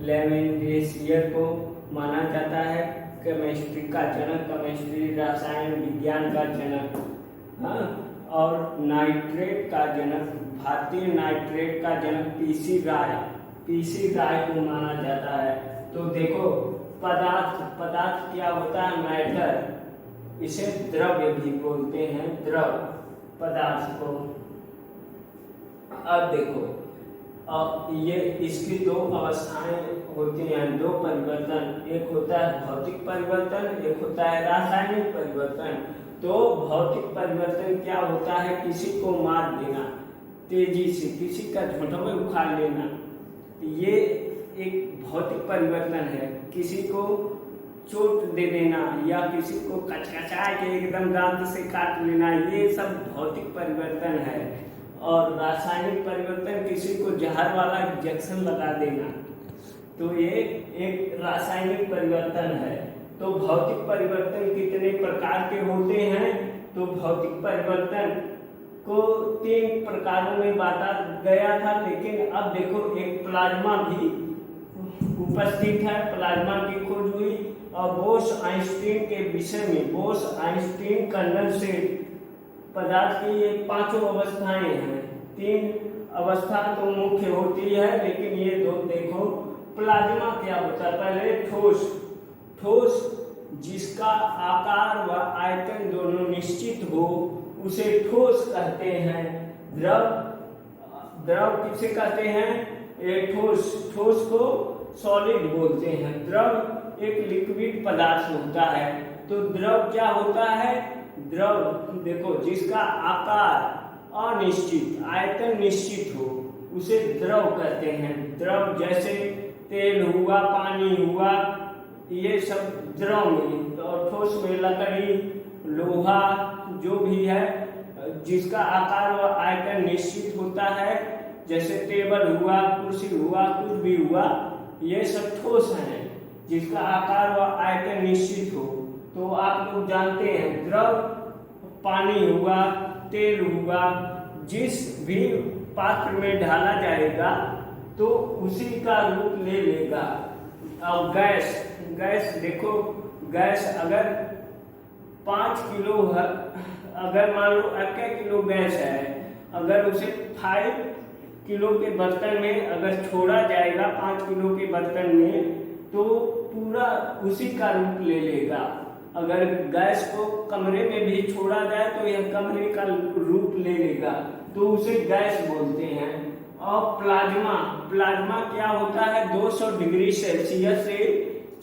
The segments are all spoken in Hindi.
लेवेंडियर को माना जाता है केमिस्ट्री का जनक, केमिस्ट्री रसायन विज्ञान का जनक। हाँ, और नाइट्रेट का जनक, भारतीय नाइट्रेट का जनक पीसी राय को माना जाता है। तो देखो पदार्थ क्या होता है? मैटर, इसे द्रव्य भी बोलते हैं, द्रव पदार्थ को। अब देखो, अब ये इसकी दो अवस्थाएं होती हैं, दो परिवर्तन, एक होता है भौतिक परिवर्तन, एक होता है रासायनिक परिवर्तन। तो भौतिक परिवर्तन क्या होता है? किसी को मार देना तेजी से, किसी का झोंटवे उखाड़ लेना, ये एक भौतिक परिवर्तन है। किसी को चोट दे देना या किसी को कचकचा के एकदम दांत से काट लेना, ये सब भौतिक परिवर्तन है। और रासायनिक परिवर्तन किसी को जहर वाला इंजेक्शन लगा देना, तो ये एक रासायनिक परिवर्तन है। तो भौतिक परिवर्तन कितने प्रकार के होते हैं? तो भौतिक परिवर्तन को 3 प्रकारों में बांटा गया था, लेकिन अब देखो एक प्लाज्मा भी उपस्थित है, प्लाज्मा की खोज हुई। और बोस आइंस्टीन के विषय में, बोस आइंस्टीन कंडेंसेट पदार्थ की ये 5 अवस्थाएं हैं। 3 अवस्था तो मुख्य होती है, लेकिन ये दो देखो। प्लाज्मा क्या होता है? पहले ठोस जिसका आकार व आयतन दोनों निश्चित हो उसे ठोस कहते हैं। द्रव किसे कहते हैं? ठोस को सॉलिड बोलते हैं। द्रव एक लिक्विड पदार्थ होता है। तो द्रव क्या होता है? द्रव देखो, जिसका आकार अनिश्चित, आयतन निश्चित हो उसे द्रव कहते हैं। द्रव जैसे तेल हुआ, पानी हुआ, ये सब द्रव में। और ठोस में लकड़ी, लोहा, जो भी है जिसका आकार व आयतन निश्चित होता है, जैसे टेबल हुआ, कुर्सी हुआ, कुछ भी हुआ, ये सब ठोस हैं जिसका आकार व आयतन निश्चित हो। तो आप लोग जानते हैं द्रव पानी हुआ, तेल हुआ, जिस भी पात्र में ढाला जाएगा तो उसी का रूप ले लेगा। और गैस देखो, गैस अगर 5 किलो है, अगर मान लो 1 किलो गैस है, अगर उसे 5 किलो के बर्तन में अगर छोड़ा जाएगा, 5 किलो के बर्तन में, तो पूरा उसी का रूप ले लेगा। अगर गैस को कमरे में भी छोड़ा जाए तो यह कमरे का रूप ले लेगा, तो उसे गैस बोलते हैं। और प्लाज्मा क्या होता है? 200 डिग्री सेल्सियस से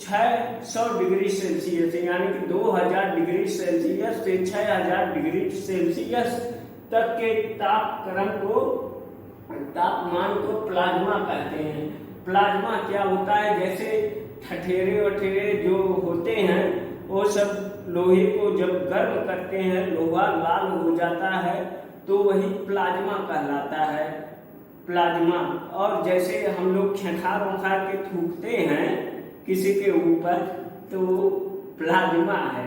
600 डिग्री सेल्सियस, यानी कि 2000 डिग्री सेल्सियस से 6000 डिग्री सेल्सियस तक के तापमान को प्लाज्मा कहते हैं। प्लाज्मा क्या होता है? जैसे ठठेरे वठेरे जो होते हैं, वो सब लोहे को जब गर्म करते हैं, लोहा लाल हो जाता है, तो वही प्लाज्मा कहलाता है, प्लाज्मा। और जैसे हम लोग खेखार वखार के थूकते हैं किसी के ऊपर, तो प्लाज्मा है।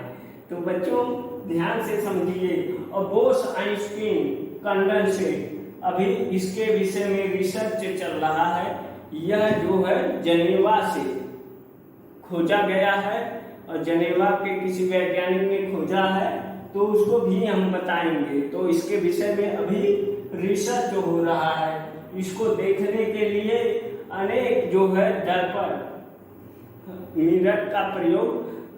तो बच्चों ध्यान से समझिए। और बोस आइंस्टीन कंडेंसेट, अभी इसके विषय में रिसर्च चल रहा है। यह जो है जनेवा से खोजा गया है, और जनेवा के किसी वैज्ञानिक ने खोजा है, तो उसको भी हम बताएंगे। तो इसके विषय में अभी रिसर्च जो हो रहा है, इसको देखने के लिए अनेक जो है दर्पण, मिरर का प्रयोग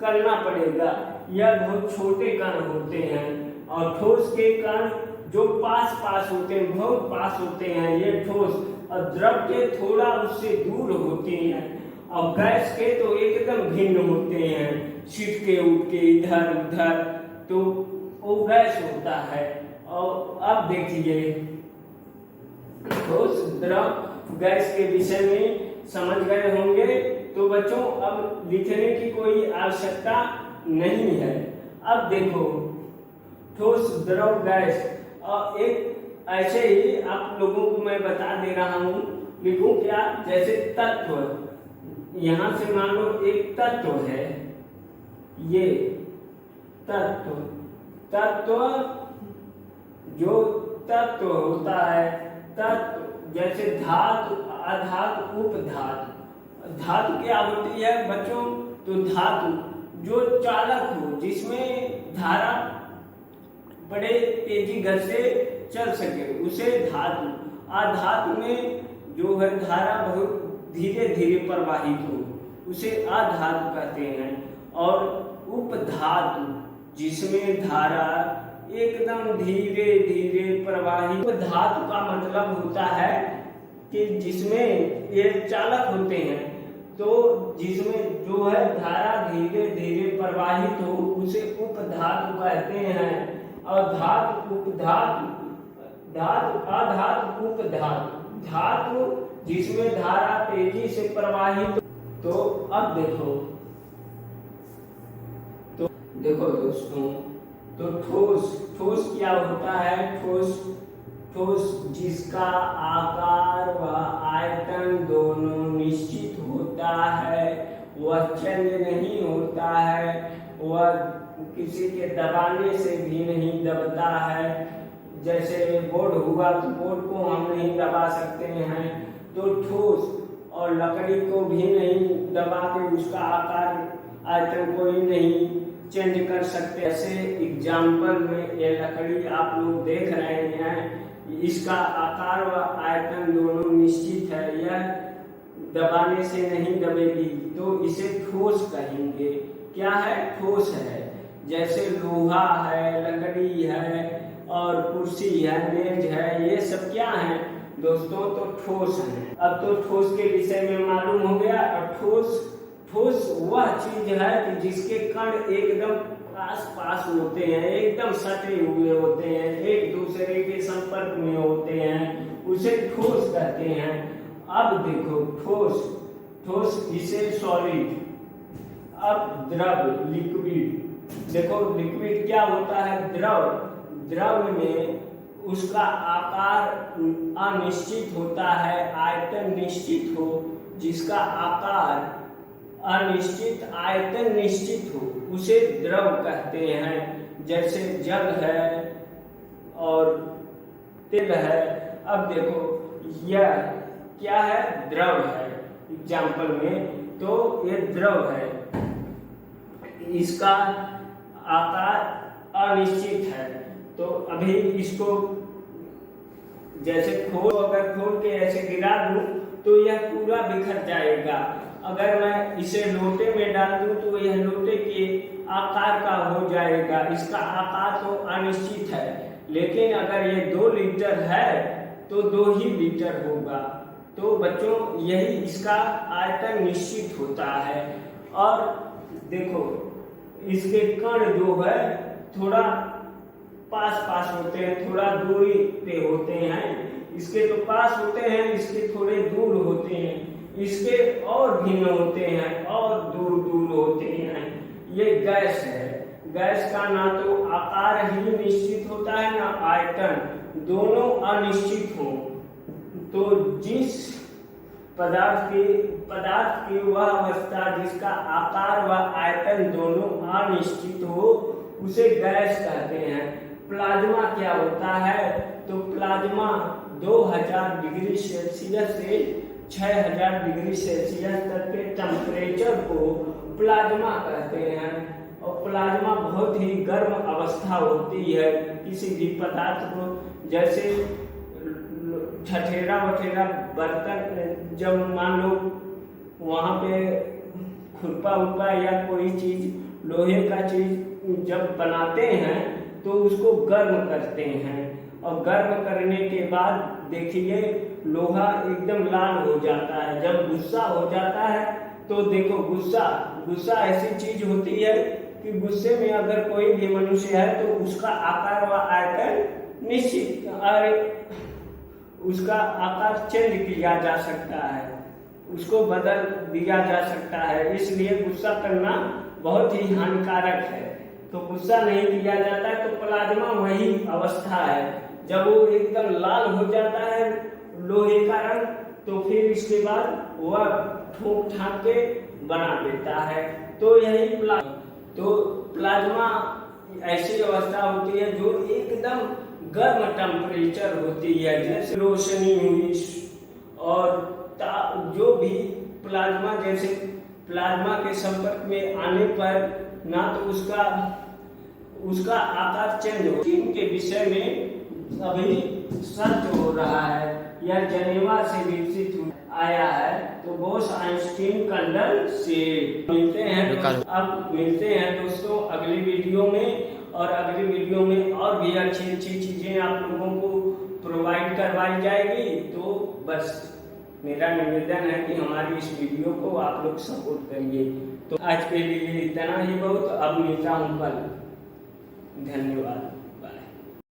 करना पड़ेगा। यह बहुत छोटे कण होते हैं, और ठोस के कण जो पास होते हैं, बहुत पास होते हैं ये ठोस, और द्रव के थोड़ा उससे दूर होते हैं, और गैस के तो एकदम भिन्न होते हैं, छिट के उठ के इधर उधर, तो वो गैस होता है। और अब देखिए, ठोस द्रव गैस के विषय में समझ गए होंगे। तो बच्चों अब लिखने की कोई आवश्यकता नहीं है। अब देखो, ठोस द्रव गैस, और एक ऐसे ही आप लोगों को मैं बता दे रहा हूँ, लिखूं क्या? जैसे तत्व, यहां से मान लो एक तत्व है, ये तत्व जो तत्व होता है। तत्व जैसे धातु, अधातु, उपधातु। धातु क्या होती है बच्चों? तो धातु जो चालक हो, जिसमें धारा बड़े तेजी गति से चल सके, उसे धातु। अधातु में जो है धारा बहुत धीरे धीरे प्रवाहित हो, उसे अधातु कहते हैं। और उपधातु जिसमें धारा एकदम धीरे धीरे प्रवाहित। धातु का मतलब होता है कि जिसमें ये चालक होते हैं, तो जिसमें जो है धारा धीरे धीरे प्रवाहित हो, उसे उपधातु कहते हैं। और धातु, उपधातु, धातु, अधातु, उपधातु। धातु जिसमें धारा तेजी से प्रवाहित। तो अब देखो दोस्तों, तो ठोस क्या होता है? ठोस जिसका आकार व आयतन दोनों निश्चित होता है, वह चंद नहीं होता है, वह किसी के दबाने से भी नहीं दबता है। जैसे बोर्ड हुआ तो बोर्ड को हम नहीं दबा सकते हैं, तो ठोस। और लकड़ी को भी नहीं दबा के उसका आकार आयतन कोई नहीं चेंज कर सकते। ऐसे एग्जाम्पल में ये लकड़ी आप लोग देख रहे हैं, इसका आकार व आयतन दोनों निश्चित है, यह दबाने से नहीं दबेगी, तो इसे ठोस कहेंगे। क्या है? ठोस है। जैसे लोहा है, लकड़ी है, और कुर्सी है, मेज है, ये सब क्या है दोस्तों? तो ठोस है। अब तो ठोस के विषय में मालूम हो गया। और ठोस वह चीज है कि जिसके कण एकदम आस पास होते हैं, एकदम सटे हुए होते हैं, एक दूसरे के संपर्क में होते हैं, उसे ठोस कहते हैं। अब देखो ठोस इसे सॉलिड। अब द्रव, लिक्विड। देखो लिक्विड क्या होता है? द्रव में उसका आकार अनिश्चित होता है, आयतन निश्चित हो। जिसका आकार अनिश्चित, आयतन निश्चित हो, उसे द्रव कहते हैं। जैसे जल है और तिल है। अब देखो यह क्या है? द्रव है। एग्जाम्पल में तो ये द्रव है, इसका आकार अनिश्चित है। तो अभी इसको जैसे अगर खोल के ऐसे गिरा दूं तो यह पूरा बिखर जाएगा। अगर मैं इसे लोटे में डाल दूं तो यह लोटे के आकार का हो जाएगा। इसका आकार तो अनिश्चित है, लेकिन अगर ये 2 लीटर है तो 2 ही लीटर होगा। तो बच्चों यही इसका आयतन निश्चित होता है। और देखो इसके कण जो है थोड़ा पास होते हैं, थोड़ा दूरी पे होते हैं। इसके तो पास होते हैं, इसके थोड़े दूर होते हैं, इसके और भिन्न होते हैं और दूर होते हैं। ये गैस है। गैस का ना तो आकार ही निश्चित होता है, ना आयतन, दोनों अनिश्चित हो। तो जिस पदार्थ की वह अवस्था जिसका आकार व आयतन दोनों अनिश्चित हो, उसे गैस कहते हैं। प्लाज्मा क्या होता है? तो प्लाज्मा 2000 डिग्री सेल्सियस से 6000 डिग्री सेल्सियस तक के टेम्परेचर को प्लाज्मा कहते हैं। और प्लाज्मा बहुत ही गर्म अवस्था होती है किसी भी पदार्थ को। जैसे ठठेरा वठेरा बर्तन, जब मान लो वहाँ पे खुरपा उरपा या कोई चीज लोहे का चीज जब बनाते हैं तो उसको गर्म करते हैं। और गर्म करने के बाद देखिए लोहा एकदम लाल हो जाता है। जब गुस्सा हो जाता है तो देखो गुस्सा ऐसी चीज होती है कि गुस्से में अगर कोई भी मनुष्य है तो उसका आकार व आयतन निश्चित, उसका आकार चेंज किया जा सकता है, उसको बदल दिया जा सकता है। इसलिए गुस्सा करना बहुत ही हानिकारक है। तो गुस्सा नहीं किया जाता है। तो प्लाज्मा वही अवस्था है, जब वो एकदम लाल हो जाता है लोहे का रंग, तो फिर इसके बाद वह ठोक ठाक के बना देता है। तो यही प्लाज्मा ऐसी अवस्था होती है जो एकदम गर्म टेम्परेचर होती है, जैसे रोशनी हुई और जो भी प्लाज्मा, जैसे प्लाज्मा के संपर्क में आने पर ना तो उसका आकार चेंज हो। के विषय में अभी सर्च हो रहा है, यह जेनेवा से विकसित आया है, तो बोस आइंस्टीन कंडल से मिलते हैं दोस्तों अगली वीडियो में। और अगली वीडियो में और भी अच्छी चीजें आप लोगों को प्रोवाइड करवाई जाएगी। तो बस मेरा निवेदन है कि हमारी इस वीडियो को आप लोग सपोर्ट करिए। तो आज के लिए इतना ही बहुत, अब मिलता हूँ कल। धन्यवाद।